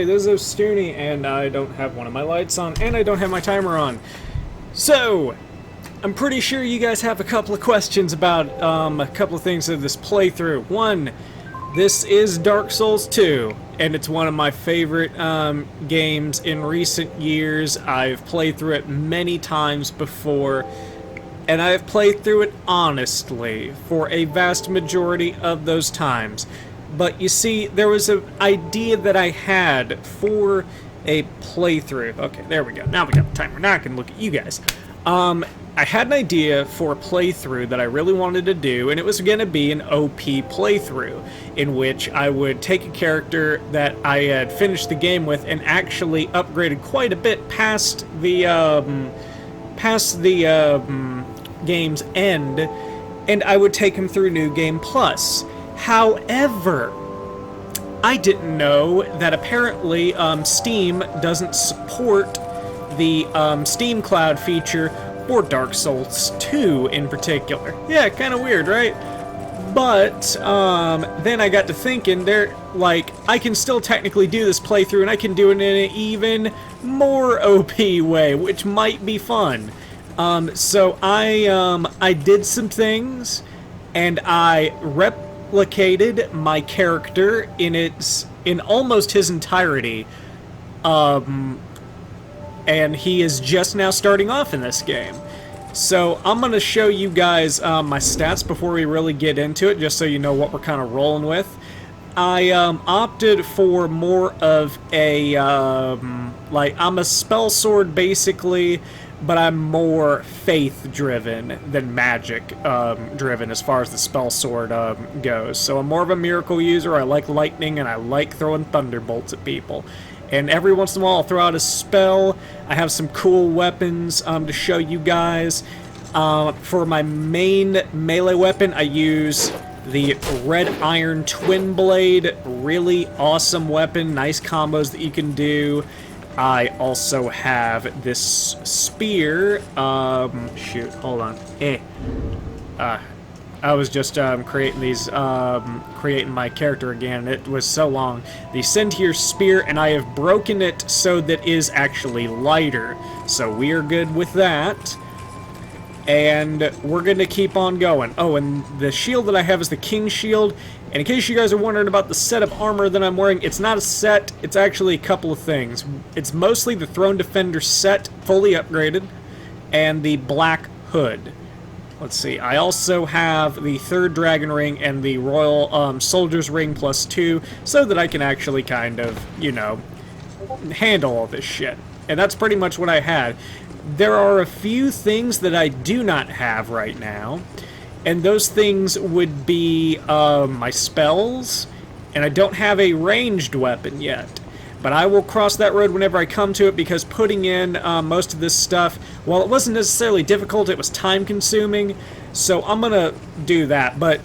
everybody, this is Ostuni, and I don't have one of my lights on, and I don't have my timer on. So, I'm pretty sure you guys have a couple of questions about a couple of things of this playthrough. One, this is Dark Souls 2, and it's one of my favorite games in recent years. I've played through it many times before, and I have played through it honestly for a vast majority of those times. But you see, there was an idea that I had for a playthrough. Okay, there we go. Now we got the timer. Now I can look at you guys. I had an idea for a playthrough that I really wanted to do, and it was going to be an OP playthrough, in which I would take a character that I had finished the game with and actually upgraded quite a bit past the game's end, and I would take him through New Game Plus. However, I didn't know that apparently Steam doesn't support the Steam Cloud feature for Dark Souls 2 in particular. Yeah, kind of weird, right? But then I got to thinking, I can still technically do this playthrough, and I can do it in an even more OP way, which might be fun. So I did some things, and I replicated my character in almost his entirety, and he is just now starting off in this game. So I'm going to show you guys my stats before we really get into it, just so you know what we're kind of rolling with. I opted for more of a, I'm a spell sword basically, but I'm more faith-driven than magic-driven as far as the spell sword goes. So I'm more of a miracle user. I like lightning, and I like throwing thunderbolts at people. And every once in a while I'll throw out a spell. I have some cool weapons to show you guys. For my main melee weapon, I use the Red Iron Twin Blade. Really awesome weapon. Nice combos that you can do. I also have this spear. Shoot, hold on. I was just creating my character again. It was so long. The Centaur Spear, and I have broken it so that it is actually lighter. So we are good with that. And we're going to keep on going. Oh, and the shield that I have is the King Shield. And in case you guys are wondering about the set of armor that I'm wearing, it's not a set, it's actually a couple of things. It's mostly the Throne Defender set, fully upgraded, and the Black Hood. Let's see, I also have the 3rd Dragon Ring and the Royal Soldier's Ring +2, so that I can actually kind of, you know, handle all this shit. And that's pretty much what I had. There are a few things that I do not have right now, and those things would be my spells, and I don't have a ranged weapon yet. But I will cross that road whenever I come to it, because putting in most of this stuff, while it wasn't necessarily difficult, it was time-consuming, so I'm going to do that. But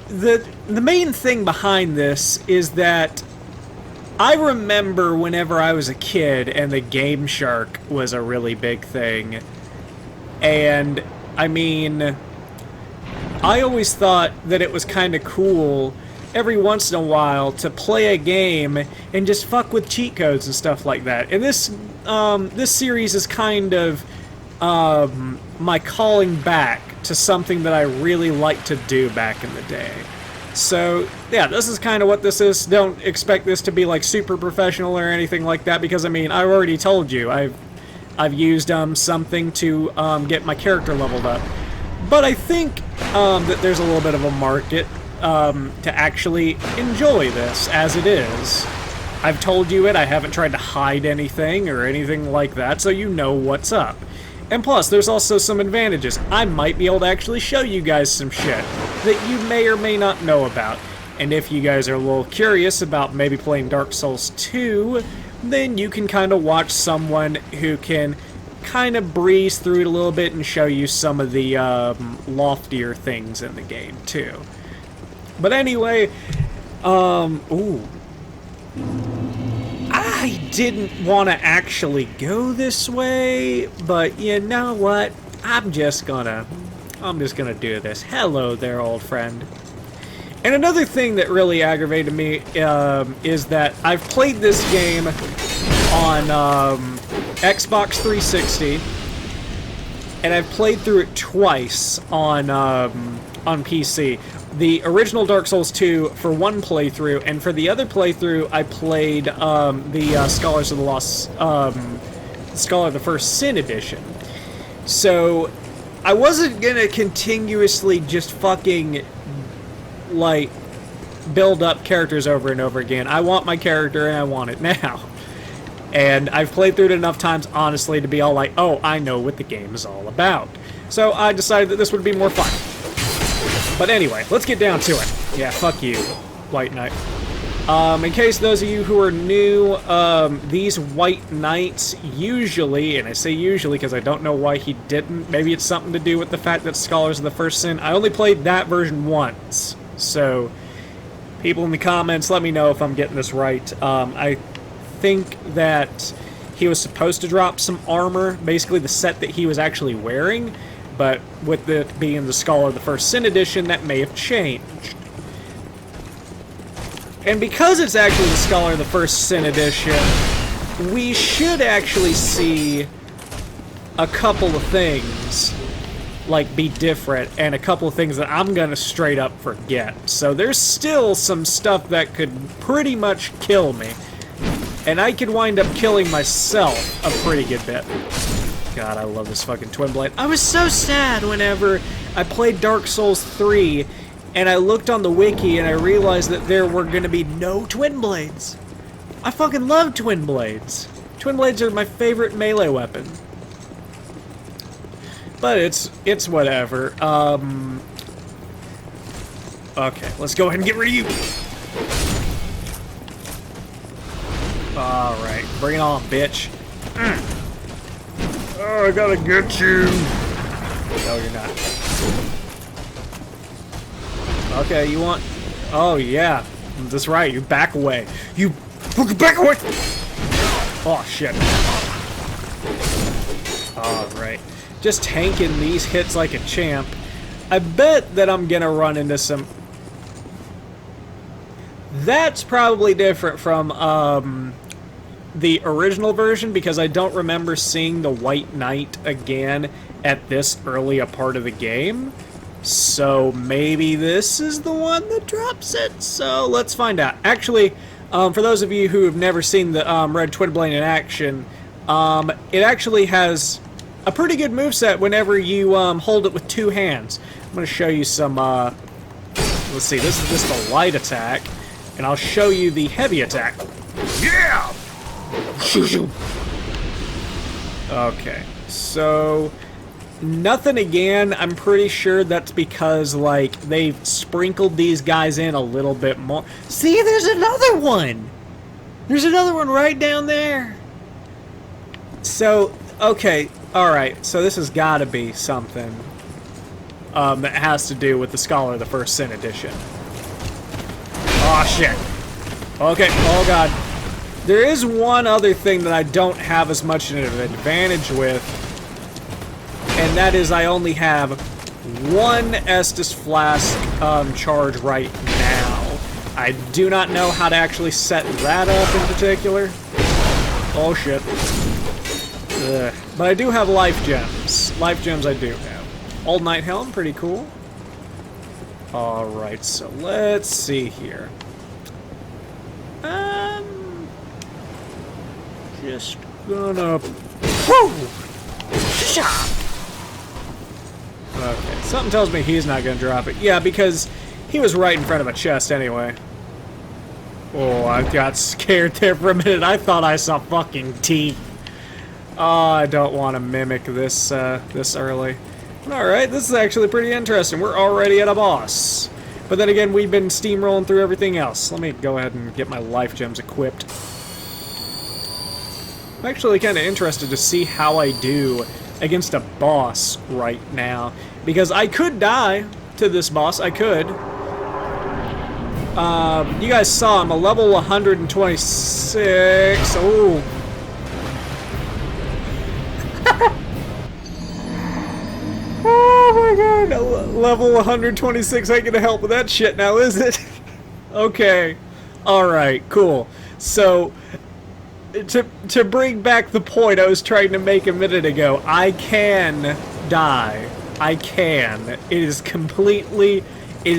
the main thing behind this is that I remember whenever I was a kid and the Game Shark was a really big thing. And, I mean, I always thought that it was kind of cool every once in a while to play a game and just fuck with cheat codes and stuff like that. And this series is kind of my calling back to something that I really liked to do back in the day. So, yeah, this is kind of what this is. Don't expect this to be, like, super professional or anything like that, because, I mean, I already told you, I've used something to get my character leveled up. But I think that there's a little bit of a market to actually enjoy this as it is. I've told you it, I haven't tried to hide anything or anything like that, so you know what's up. And plus, there's also some advantages. I might be able to actually show you guys some shit that you may or may not know about. And if you guys are a little curious about maybe playing Dark Souls 2, then you can kind of watch someone who can kind of breeze through it a little bit and show you some of the loftier things in the game, too. But anyway, I didn't want to actually go this way, but you know what? I'm just gonna do this. Hello there, old friend. And another thing that really aggravated me is that I've played this game on Xbox 360, and I've played through it twice on PC. The original Dark Souls 2 for one playthrough, and for the other playthrough, I played the Scholars of the Lost, Scholar of the First Sin edition. So I wasn't gonna continuously just fucking like build up characters over and over again. I want my character and I want it now. And I've played through it enough times, honestly, to be all like, oh, I know what the game is all about. So I decided that this would be more fun. But anyway, let's get down to it. Yeah, fuck you, White Knight. In case those of you who are new, these White Knights usually, and I say usually because I don't know why he didn't, maybe it's something to do with the fact that Scholars of the First Sin, I only played that version once. So, people in the comments, let me know if I'm getting this right. I think that he was supposed to drop some armor, basically the set that he was actually wearing, but with it being the Scholar of the First Sin edition, that may have changed. And because it's actually the Scholar of the First Sin edition, we should actually see a couple of things like be different, and a couple of things that I'm gonna straight up forget. So there's still some stuff that could pretty much kill me, and I could wind up killing myself a pretty good bit. God, I love this fucking Twin Blade. I was so sad whenever I played Dark Souls 3 and I looked on the wiki and I realized that there were gonna be no Twin Blades. I fucking love Twin Blades. Twin Blades are my favorite melee weapon. But it's whatever. Okay, let's go ahead and get rid of you. Alright, bring it on, bitch. Oh, I gotta get you. No, you're not. Okay, you want... Oh, yeah. That's right, you back away. You fucking back away! Oh, shit. Alright. Just tanking these hits like a champ. I bet that I'm gonna run into some... That's probably different from the original version, because I don't remember seeing the White Knight again at this early a part of the game. So maybe this is the one that drops it. So let's find out. Actually, for those of you who have never seen the Red Twin Blade in action, it actually has a pretty good moveset whenever you hold it with two hands. I'm going to show you some, let's see, this is just the light attack, and I'll show you the heavy attack. Yeah! Okay, so nothing again. I'm pretty sure that's because, like, they've sprinkled these guys in a little bit more. See, there's another one! There's another one right down there! So, okay, alright, so this has got to be something that has to do with the Scholar of the First Sin edition. Oh shit. Okay, oh god. There is one other thing that I don't have as much of an advantage with, and that is I only have one Estus Flask charge right now. I do not know how to actually set that up in particular. Oh shit. Ugh. But I do have life gems. Life gems I do have. Old Knight Helm, pretty cool. Alright, so let's see here. Just gonna... Woo! Okay, something tells me he's not gonna drop it. Yeah, because he was right in front of a chest anyway. Oh, I got scared there for a minute. I thought I saw fucking teeth. Oh, I don't want to mimic this this early. Alright, this is actually pretty interesting. We're already at a boss. But then again, we've been steamrolling through everything else. Let me go ahead and get my life gems equipped. I'm actually kind of interested to see how I do against a boss right now. Because I could die to this boss. I could. You guys saw I'm a level 126. Oh. Oh my god! Level 126 ain't gonna help with that shit now, is it? Okay. Alright, cool. So, to bring back the point I was trying to make a minute ago, I can die. I can. It is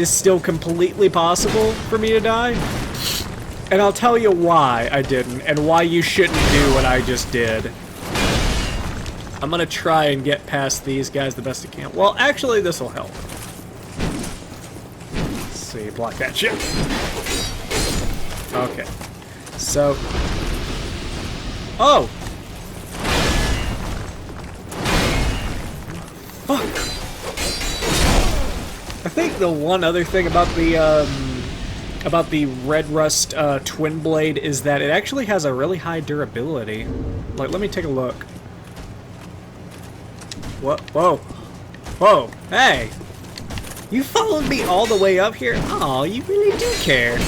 still completely possible for me to die. And I'll tell you why I didn't, and why you shouldn't do what I just did. I'm gonna try and get past these guys the best I can. Well, actually, this will help. Let's see, block that shit. Okay. So... Oh! Fuck! I think the one other thing about the Red Rust Twin Blade is that it actually has a really high durability. Like, let me take a look. What? Whoa. Whoa. Hey! You followed me all the way up here? Oh, you really do care.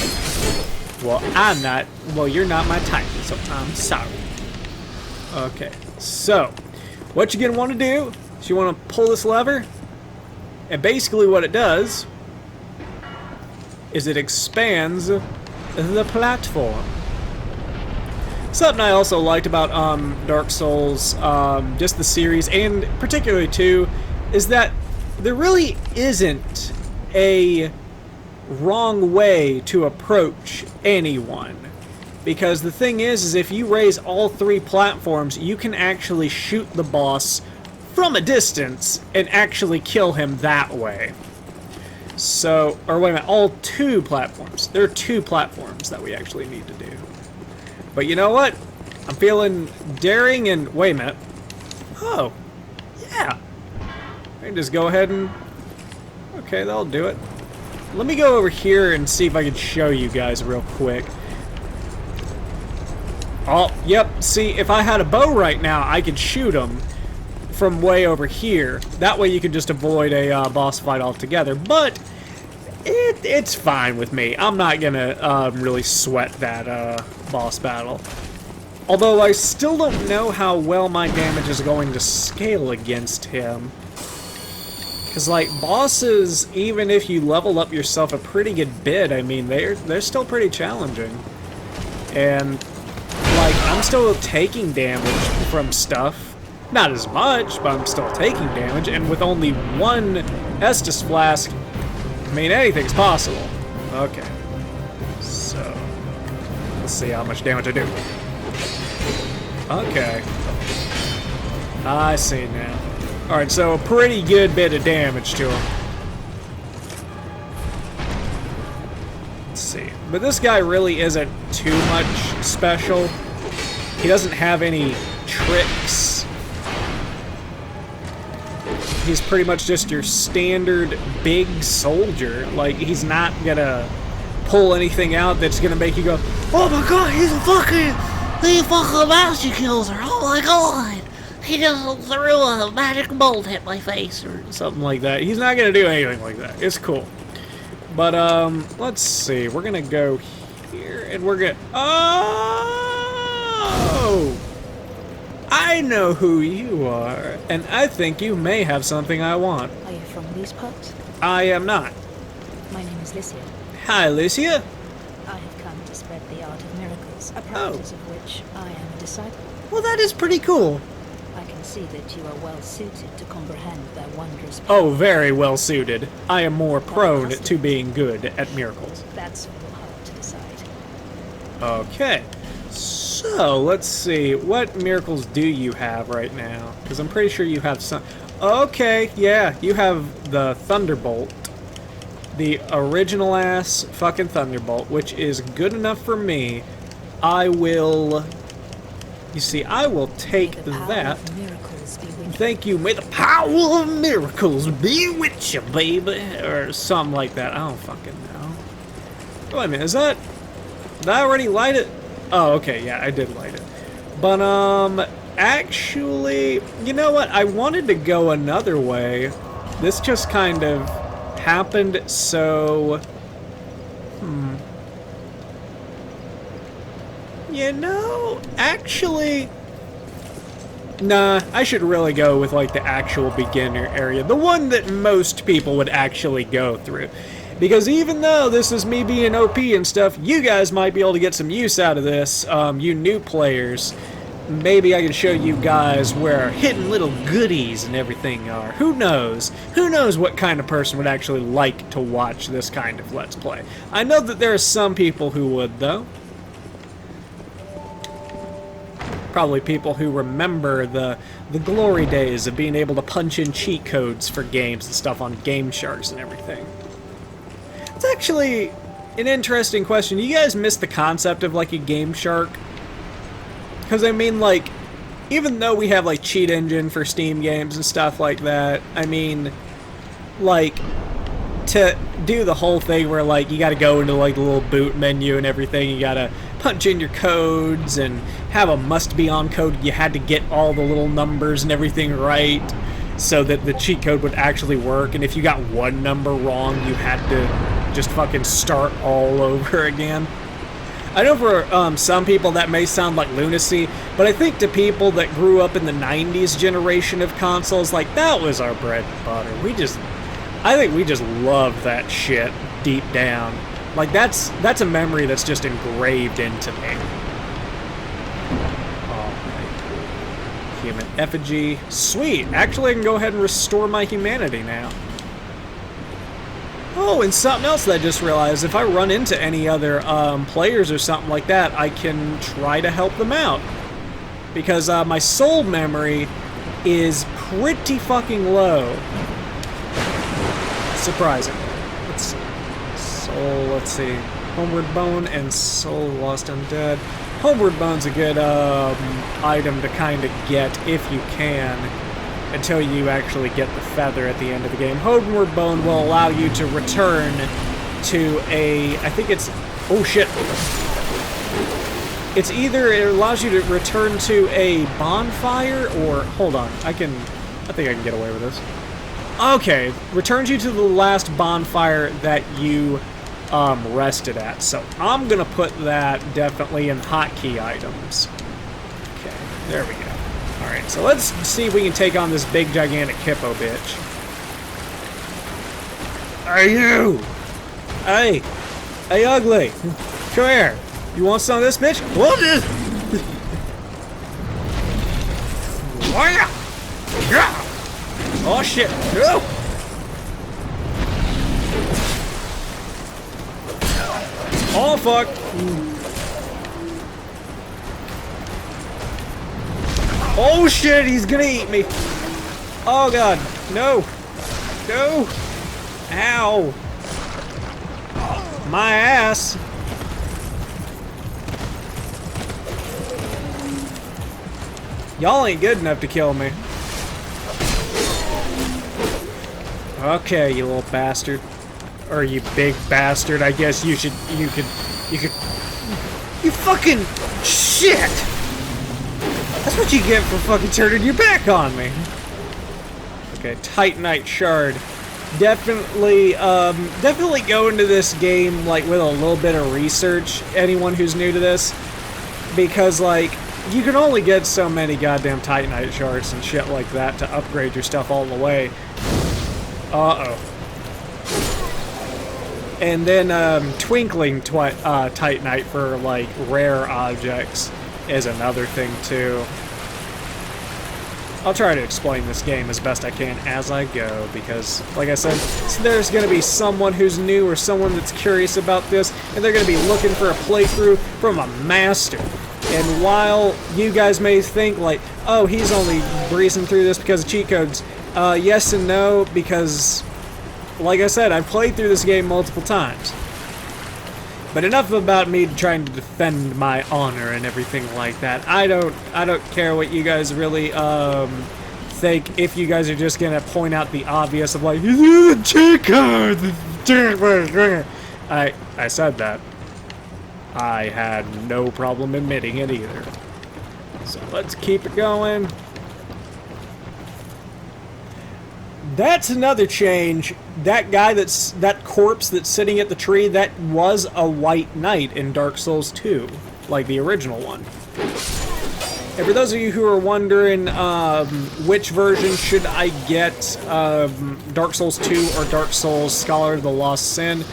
Well, I'm not. Well, you're not my type, so I'm sorry. Okay. So, what you're gonna want to do is you want to pull this lever, and basically what it does is it expands the platform. Something I also liked about Dark Souls, just the series, and particularly too, is that there really isn't a wrong way to approach anyone. Because the thing is if you raise all three platforms, you can actually shoot the boss from a distance and actually kill him that way. So, or wait a minute, all two platforms. There are two platforms that we actually need to do. But you know what? I'm feeling daring and... Wait a minute. Oh. Yeah. I can just go ahead and... Okay, that'll do it. Let me go over here and see if I can show you guys real quick. Oh, yep. See, if I had a bow right now, I could shoot him from way over here. That way you can just avoid a boss fight altogether. But it's fine with me. I'm not gonna really sweat that boss battle. Although I still don't know how well my damage is going to scale against him. Because, like, bosses, even if you level up yourself a pretty good bit, I mean, they're still pretty challenging. And, like, I'm still taking damage from stuff. Not as much, but I'm still taking damage. And with only one Estus Flask, I mean, anything's possible. Okay. So, let's see how much damage I do. Okay. I see now. Alright, so a pretty good bit of damage to him. Let's see. But this guy really isn't too much special. He doesn't have any tricks. He's pretty much just your standard big soldier. Like, he's not gonna pull anything out that's gonna make you go, oh my god, he fucking master kills her, oh my god! He just threw a magic bolt at my face or something like that. He's not gonna do anything like that. It's cool. But, let's see. We're gonna go here and we're gonna... Oh! I know who you are, and I think you may have something I want. Are you from these parts? I am not. My name is Lycia. Hi, Lycia. I have come to spread the art of miracles, a practice of which I am a disciple. Well, that is pretty cool. I can see that you are well suited to comprehend their wondrous power. Oh, very well suited. I am more prone to being good at miracles. That's a little hard to decide. Okay. So, let's see. What miracles do you have right now? Because I'm pretty sure you have some... Okay, yeah. You have the Thunderbolt. The original-ass fucking Thunderbolt, which is good enough for me. I will... You see, I will take that. Thank you. May the power of miracles be with you, baby. Or something like that. I don't fucking know. Wait a minute. Is that... Did I already light it? Oh, okay. Yeah, I did light it. But, actually... You know what? I wanted to go another way. This just kind of happened, so... You know, actually, Nah, I should really go with like the actual beginner area, the one that most people would actually go through. Because even though this is me being OP and stuff, you guys might be able to get some use out of this, you new players. Maybe I can show you guys where hidden little goodies and everything are. Who knows? Who knows what kind of person would actually like to watch this kind of Let's Play? I know that there are some people who would, though. Probably people who remember the glory days of being able to punch in cheat codes for games and stuff on Game Sharks and everything. It's actually an interesting question. You guys miss the concept of like a Game Shark? Because I mean, like, even though we have like cheat engine for Steam games and stuff like that, I mean, like, to do the whole thing where like you gotta go into like the little boot menu and everything, you gotta punch in your codes and have a must be on code, you had to get all the little numbers and everything right so that the cheat code would actually work, and if you got one number wrong you had to just fucking start all over again. I know for some people that may sound like lunacy, but I think to people that grew up in the 90s generation of consoles, like, that was our bread and butter. I think we just love that shit deep down. Like, that's a memory that's just engraved into me. Alright. Human effigy. Sweet! Actually, I can go ahead and restore my humanity now. Oh, and something else that I just realized, if I run into any other players or something like that, I can try to help them out. Because my soul memory is pretty fucking low. Surprising. Let's see. Soul, let's see. Homeward Bone and Soul Lost Undead. Homeward Bone's a good item to kind of get if you can, until you actually get the feather at the end of the game. Homeward Bone will allow you to return to a, I think it's, oh shit. It's either, it allows you to return to a bonfire, or, hold on, I think I can get away with this. Okay, returns you to the last bonfire that you rested at. So I'm gonna put that definitely in hotkey items. Okay, there we go. Alright, so let's see if we can take on this big, gigantic hippo bitch. Hey, you! Hey! Hey, ugly! Come here! You want some of this, bitch? What is? Oh, shit! No! Oh, fuck! Oh shit, he's gonna eat me! Oh god, no! No! Ow! My ass! Y'all ain't good enough to kill me. Okay, you little bastard. Or you big bastard, I guess you could... You fucking shit! That's what you get for fucking turning your back on me. Okay, Titanite Shard. Definitely go into this game, like, with a little bit of research, anyone who's new to this. Because, like, you can only get so many goddamn Titanite Shards and shit like that to upgrade your stuff all the way. Uh-oh. And then, Twinkling Titanite for, like, rare objects is another thing, too. I'll try to explain this game as best I can as I go, because, like I said, there's going to be someone who's new or someone that's curious about this, and they're going to be looking for a playthrough from a master. And while you guys may think, like, oh, he's only breezing through this because of cheat codes, yes and no, because, like I said, I've played through this game multiple times. But enough about me trying to defend my honor and everything like that. I don't care what you guys really think. If you guys are just gonna point out the obvious of like, cheat code. I said that. I had no problem admitting it either. So let's keep it going. That's another change. That guy that corpse that's sitting at the tree, that was a white knight in Dark Souls 2, like the original one. And for those of you who are wondering which version should I get, Dark Souls 2 or Dark Souls Scholar of the Lost Sin,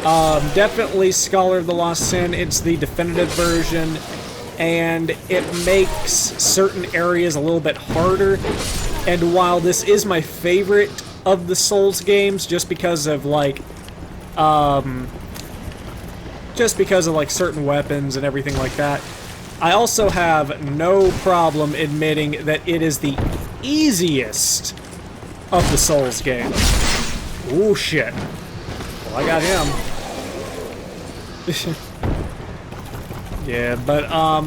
definitely Scholar of the Lost Sin. It's the definitive version, and it makes certain areas a little bit harder. And while this is my favorite of the Souls games, just because of like certain weapons and everything like that, I also have no problem admitting that it is the easiest of the Souls games. Ooh, shit. Well, I got him. Yeah, but, I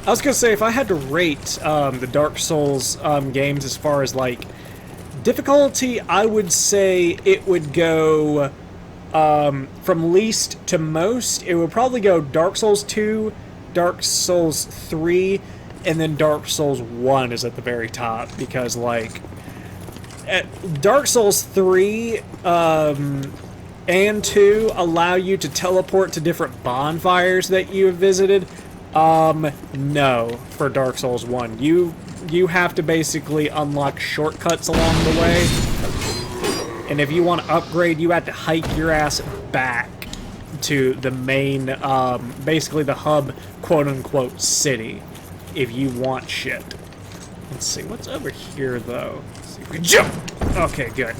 was gonna say, if I had to rate, the Dark Souls, games as far as, like, difficulty, I would say it would go, from least to most. It would probably go Dark Souls 2, Dark Souls 3, and then Dark Souls 1 is at the very top, because, like, Dark Souls 3 and 2 allow you to teleport to different bonfires that you have visited. No, for Dark Souls 1. You have to basically unlock shortcuts along the way, and if you want to upgrade, you have to hike your ass back to the main, basically the hub, quote-unquote, city, if you want shit. Let's see, what's over here, though? Let's see if we jump! Okay, good.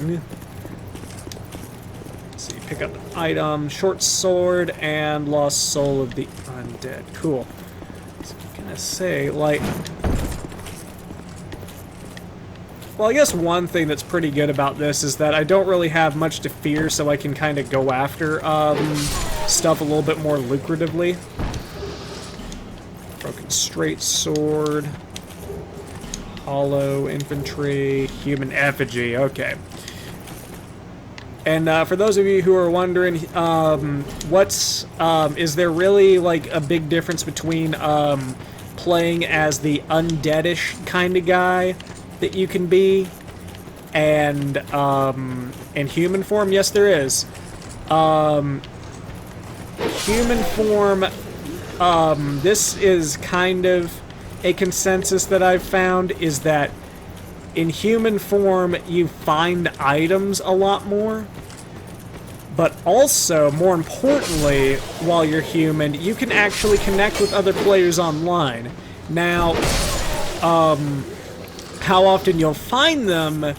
Let's see, pick up an item, short sword, and lost soul of the undead. Cool. So I'm gonna say, like... Well, I guess one thing that's pretty good about this is that I don't really have much to fear, so I can kind of go after stuff a little bit more lucratively. Broken straight sword. Hollow infantry. Human effigy. Okay. And for those of you who are wondering, is there really like a big difference between playing as the undeadish kind of guy that you can be and in human form? Yes, there is. Human form, this is kind of a consensus that I've found, is that in human form you find items a lot more, but also, more importantly, while you're human, you can actually connect with other players online. Now, how often you'll find them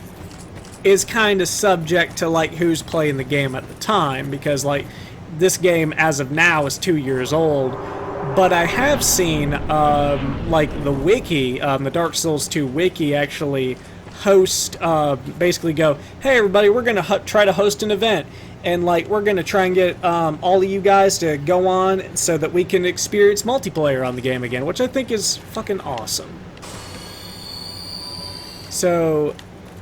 is kind of subject to, like, who's playing the game at the time, because, like, this game, as of now, is 2 years old, but I have seen, like, the wiki, the Dark Souls 2 wiki, actually host, basically go, hey, everybody, we're gonna try to host an event, and, like, we're gonna try and get, all of you guys to go on so that we can experience multiplayer on the game again, which I think is fucking awesome. So,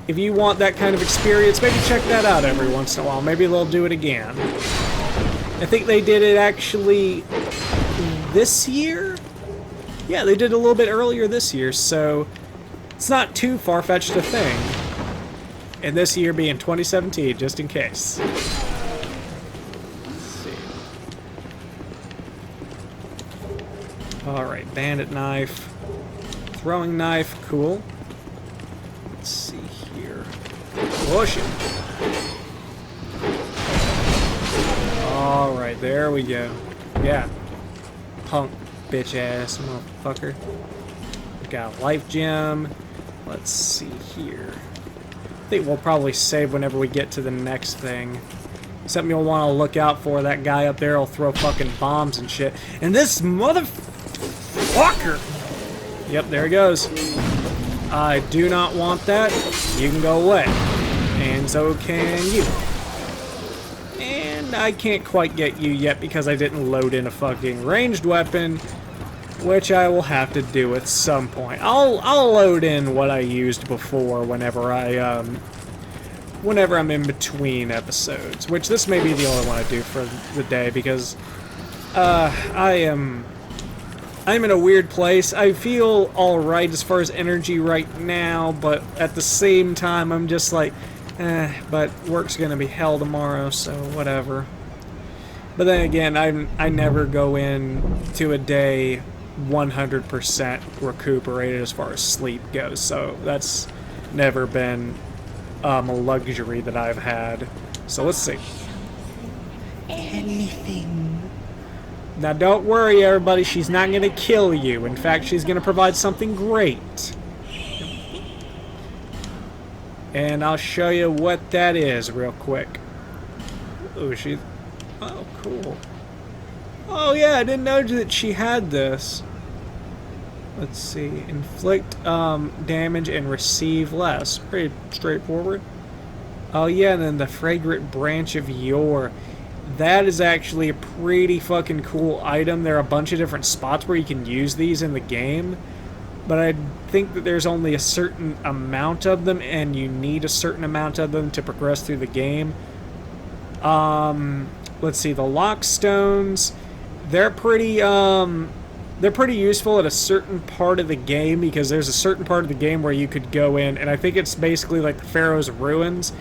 if you want that kind of experience, maybe check that out every once in a while. Maybe they'll do it again. I think they did it actually this year? Yeah, they did it a little bit earlier this year, so it's not too far-fetched a thing. And this year being 2017, just in case. Let's see. Alright, bandit knife. Throwing knife, cool. Let's see here. Push it. Alright, there we go. Yeah. Punk bitch ass motherfucker. We got a life gem. Let's see here. I think we'll probably save whenever we get to the next thing. Something you'll want to look out for. That guy up there will throw fucking bombs and shit. And this motherfucker! Yep, there he goes. I do not want that. You can go away. And so can you. And I can't quite get you yet because I didn't load in a fucking ranged weapon, which I will have to do at some point. I'll load in what I used before whenever I'm in between episodes, which this may be the only one I do for the day because I'm in a weird place. I feel alright as far as energy right now, but at the same time, I'm just like, but work's gonna be hell tomorrow, so whatever. But then again, I never go in to a day 100% recuperated as far as sleep goes, so that's never been a luxury that I've had. So let's see. Anything. Now don't worry everybody, she's not going to kill you. In fact, she's going to provide something great. And I'll show you what that is real quick. Oh, oh, cool. Oh yeah, I didn't know that she had this. Let's see. Inflict damage and receive less. Pretty straightforward. Oh yeah, and then the fragrant branch of yore. That is actually a pretty fucking cool item. There are a bunch of different spots where you can use these in the game, but I think that there's only a certain amount of them, and you need a certain amount of them to progress through the game. Let's see, the lock stones, they're pretty useful at a certain part of the game, because there's a certain part of the game where you could go in, and I think it's basically like the Pharaoh's Ruins,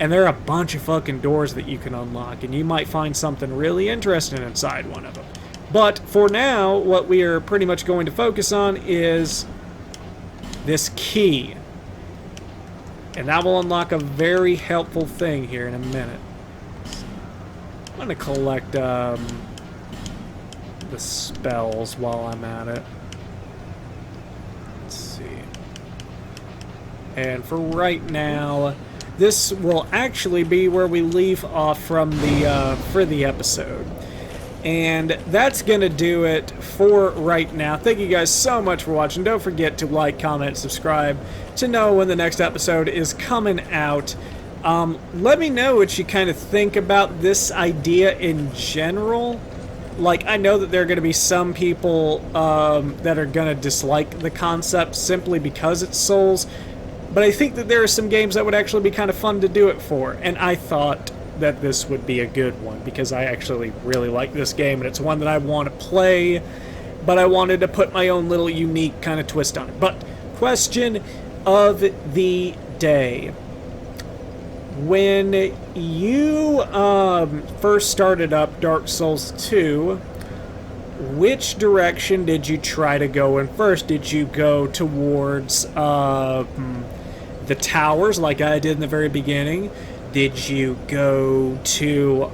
and there are a bunch of fucking doors that you can unlock, and you might find something really interesting inside one of them. But for now, what we are pretty much going to focus on is this key. And that will unlock a very helpful thing here in a minute. I'm going to collect the spells while I'm at it. Let's see. And for right now, this will actually be where we leave off from for the episode. And that's going to do it for right now. Thank you guys so much for watching. Don't forget to like, comment, subscribe to know when the next episode is coming out. Let me know what you kind of think about this idea in general. Like, I know that there are going to be some people that are going to dislike the concept simply because it's Souls, but I think that there are some games that would actually be kind of fun to do it for, and I thought that this would be a good one, because I actually really like this game, and it's one that I want to play, but I wanted to put my own little unique kind of twist on it. But, question of the day. When you first started up Dark Souls 2, which direction did you try to go in first? Did you go towards the towers like I did in the very beginning? Did you go to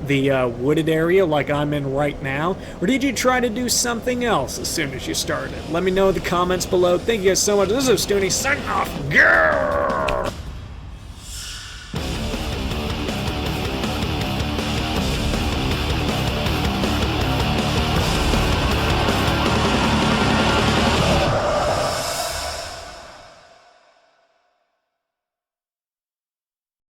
the wooded area like I'm in right now? Or did you try to do something else as soon as you started? Let me know in the comments below. Thank you guys so much. This is Ostuni signing off. Grrr!